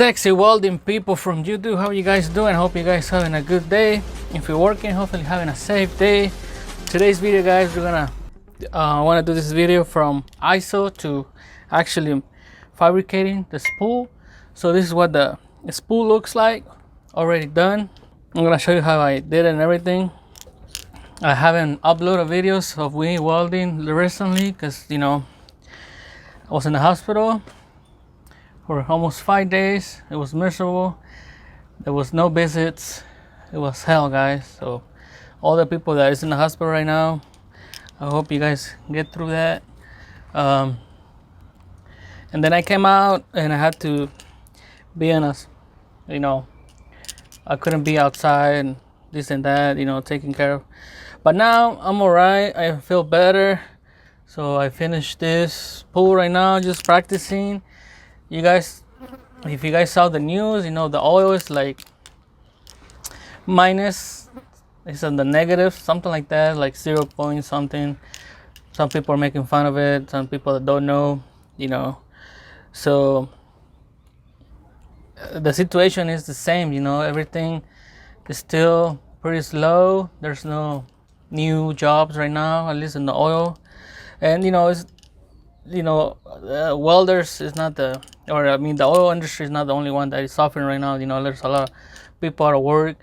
sexy welding people from YouTube, how you guys doing? Hope you guys having a good day. If you're working, hopefully having a safe day. Today's video, guys, we're gonna want to do this video from ISO to actually fabricating the spool. So this is what the spool looks like, already done. I'm gonna show you how I did it and everything. I haven't uploaded videos of me welding recently because, you know, I was in the hospital for almost 5 days. It was miserable. There was no visits. It was hell, guys. So all the people that is in the hospital right now, I hope you guys get through that. And then I came out and I had to be in a, you know, I couldn't be outside and this and that, you know, taking care of. But now I'm alright. I feel better. So I finished this pool right now, just practicing. You guys, if you guys saw the news, you know, the oil is like minus, it's on the negative, something like that, like 0 point something. Some people are making fun of it, some people that don't know, you know. So the situation is the same, you know, everything is still pretty slow. There's no new jobs right now, at least in the oil. And, you know, it's, you know, welders is not the, or I mean, the oil industry is not the only one that is suffering right now. You know, there's a lot of people out of work.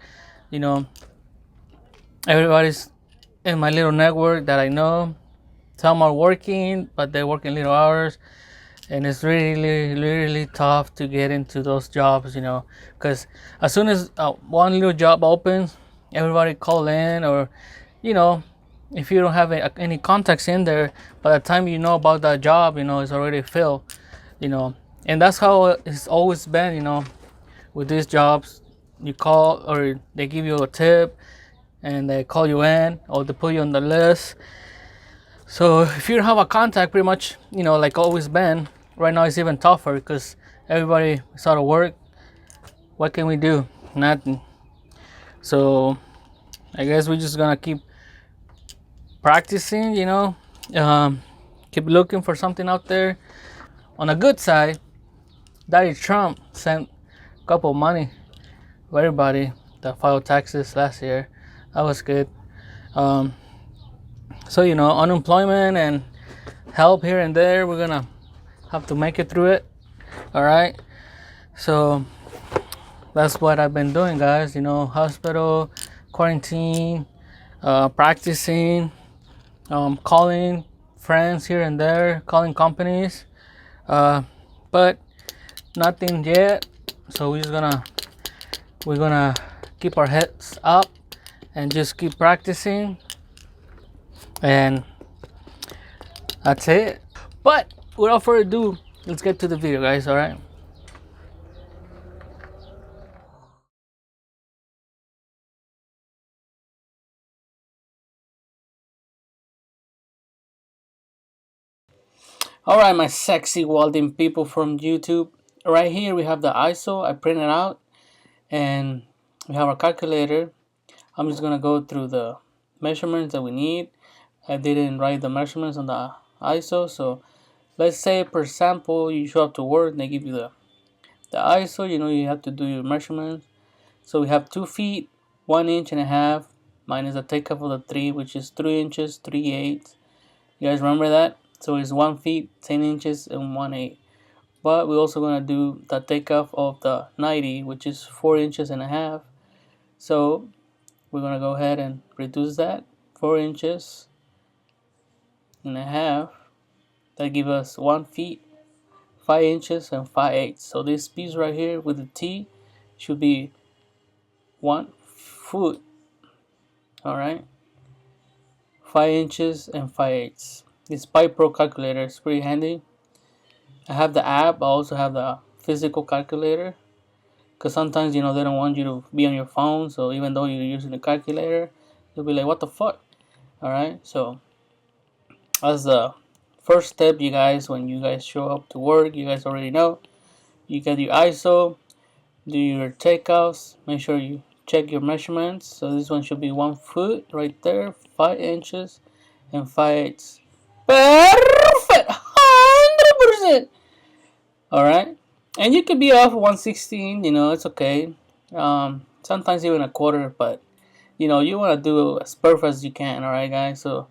You know, everybody's in my little network that I know. Some are working, but they're working little hours, and it's really tough to get into those jobs. You know, because as soon as one little job opens, everybody call in, or, you know, if you don't have any contacts in there, by the time you know about that job, you know, it's already filled, you know. And that's how it's always been, you know, with these jobs. You call, or they give you a tip and they call you in, or they put you on the list. So if you don't have a contact, pretty much, you know, like always been, right now it's even tougher because everybody is out of work. What can we do? Nothing. So I guess we're just gonna keep practicing, you know, keep looking for something out there. On a good side, Daddy Trump sent a couple of money for everybody that filed taxes last year. That was good. So, you know, unemployment and help here and there, we're gonna have to make it through it. All right. So that's what I've been doing, guys. You know, hospital, quarantine, practicing, calling friends here and there, calling companies, but nothing yet. So we're gonna keep our heads up and just keep practicing, and that's it. But without further ado, let's get to the video, guys. All right. Alright, my sexy welding people from YouTube. Right here we have the ISO I printed out, and we have our calculator. I'm just gonna go through the measurements that we need. I didn't write the measurements on the ISO, so let's say per sample you show up to work and they give you the ISO, you know, you have to do your measurements. So we have 2 feet, 1.5 inches minus the takeoff of the 3, which is 3 inches, 3/8. You guys remember that? So it's 1 feet, 10 inches, and 1/8. But we're also gonna do the takeoff of the 90, which is 4.5 inches. So we're gonna go ahead and reduce that 4.5 inches. That gives us 1 feet, 5 inches, and 5/8. So this piece right here with the T should be 1 foot. All right, 5 inches and 5/8. This Pipe Pro calculator is pretty handy. I have the app. I also have the physical calculator, because sometimes, you know, they don't want you to be on your phone. So even though you're using the calculator, you'll be like, what the fuck? All right. So that's the first step, you guys. When you guys show up to work, you guys already know. You get your ISO, do your takeoffs, make sure you check your measurements. So this one should be 1 foot right there, 5 inches, and 5/8. Perfect, 100%. All right. And you could be off 116, you know, it's okay. Sometimes even a quarter, but you know, you want to do as perfect as you can, all right, guys? So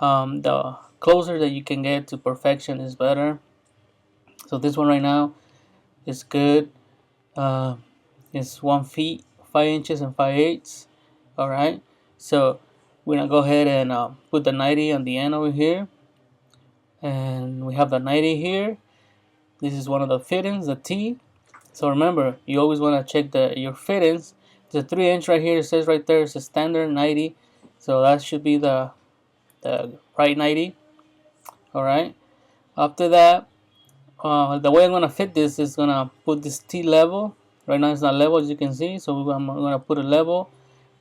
the closer that you can get to perfection is better. So this one right now is good. Uh, it's 1 feet, 5 inches, and 5/8. All right. So we're gonna go ahead and put the 90 on the end over here, and we have the 90 here. This is one of the fittings, the T. So remember, you always want to check your fittings. The 3" right here, it says right there, it's a standard 90. So that should be the right 90. All right. After that, the way I'm gonna fit this is gonna put this T level. Right now it's not level, as you can see. So I'm gonna put a level,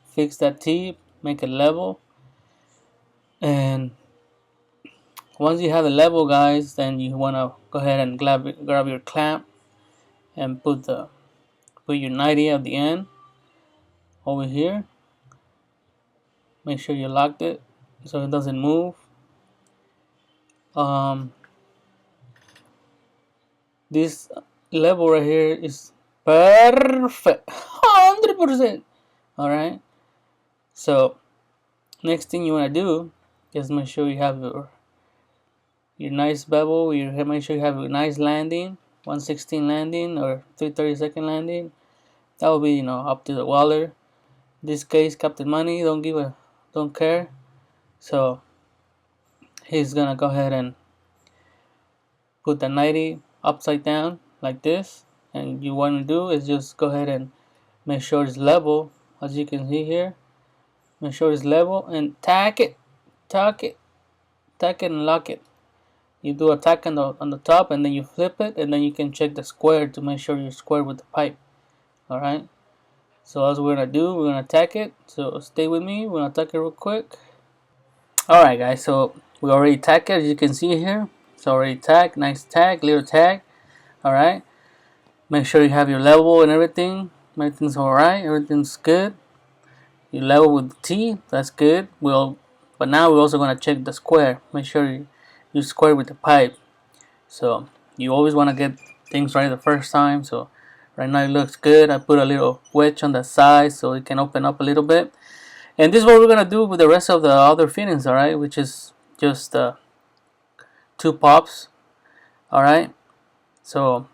fix that T, make it level, and once you have the level, guys, then you wanna go ahead and grab your clamp and put your 90 at the end over here. Make sure you locked it so it doesn't move. This level right here is perfect, 100%. All right. So next thing you want to do is make sure you have your nice bevel. Make sure you have a nice landing, 116 landing or 332nd landing. That will be, you know, up to the welder. In this case, Captain Money don't care. So he's gonna go ahead and put the 90 upside down like this, and you want to do is just go ahead and make sure it's level, as you can see here. Make sure it's level and tack it, and lock it. You do a tack on the top, and then you flip it, and then you can check the square to make sure you're square with the pipe. All right. So as we're gonna do, we're gonna tack it. So stay with me. We're gonna tack it real quick. All right, guys. So we already tacked it, as you can see here. It's already tacked. Nice tack, little tack. All right. Make sure you have your level and everything. Everything's all right. Everything's good. You level with the T. That's good. But now we're also gonna check the square. Make sure you square with the pipe. So you always want to get things right the first time. So right now it looks good. I put a little wedge on the side so it can open up a little bit. And this is what we're gonna do with the rest of the other fittings, all right? Which is just 2 pops, all right? So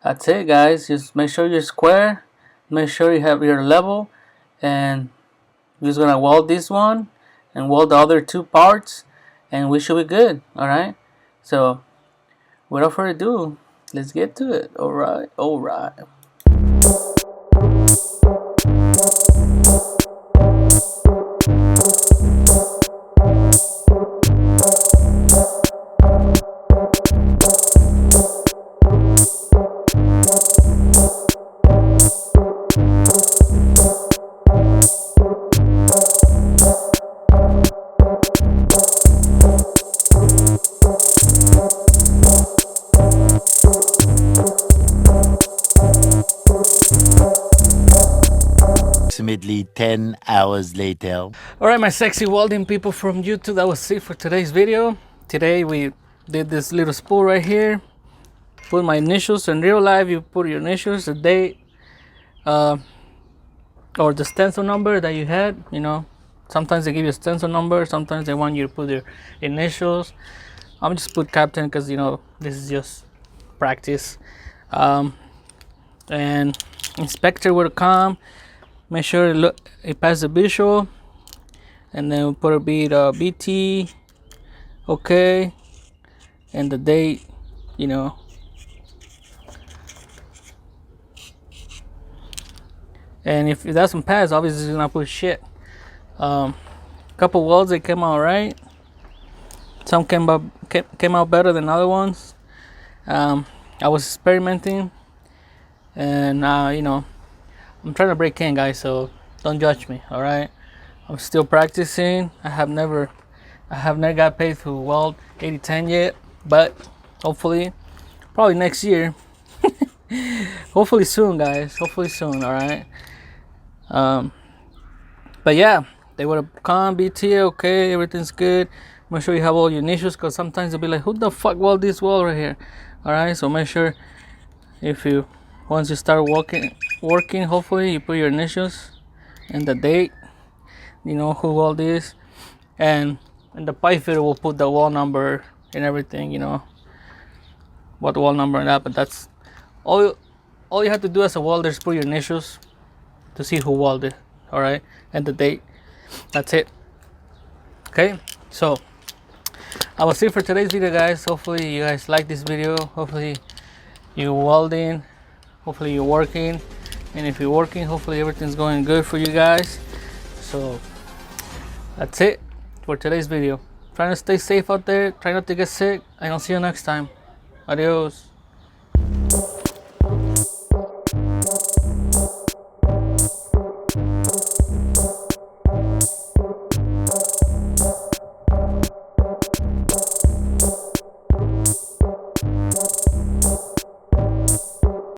that's it, guys. Just make sure you're square. Make sure you have your level, and we're just gonna weld this one and weld the other 2 parts, and we should be good. All right. So without further ado, let's get to it. All right. Approximately 10 hours later. Alright, my sexy welding people from YouTube, that was it for today's video. Today we did this little spool right here. Put my initials. In real life, you put your initials, the date, or the stencil number that you had. You know, sometimes they give you a stencil number, sometimes they want you to put your initials. I'm just put Captain because, you know, this is just practice. And inspector will come. Make sure it passes the visual, and then we'll put a bead BT, okay, and the date, you know. And if it doesn't pass, obviously it's gonna put shit. Couple welds, they came out right. Some came out better than other ones. I was experimenting, and you know, I'm trying to break in, guys, so don't judge me, all right? I'm still practicing. I have never got paid to weld 8010 yet, but hopefully, probably next year. Hopefully soon, guys. Hopefully soon, all right? But yeah, they would have come, BT, okay, everything's good. Make sure you have all your initials, because sometimes they'll be like, who the fuck weld this weld right here? All right, so make sure If you once you start working, hopefully you put your initials and the date, you know who weld is, and the pipe fitter will put the wall number and everything, you know what wall number and that. But that's all you have to do as a welder is put your initials to see who welded, all right, and the date. That's it. Okay, so I will see for today's video, guys. Hopefully you guys like this video. Hopefully you're welding, hopefully you're working, and if you're working, hopefully everything's going good for you guys. So that's it for today's video. Trying to stay safe out there, try not to get sick, and I'll see you next time. Adios.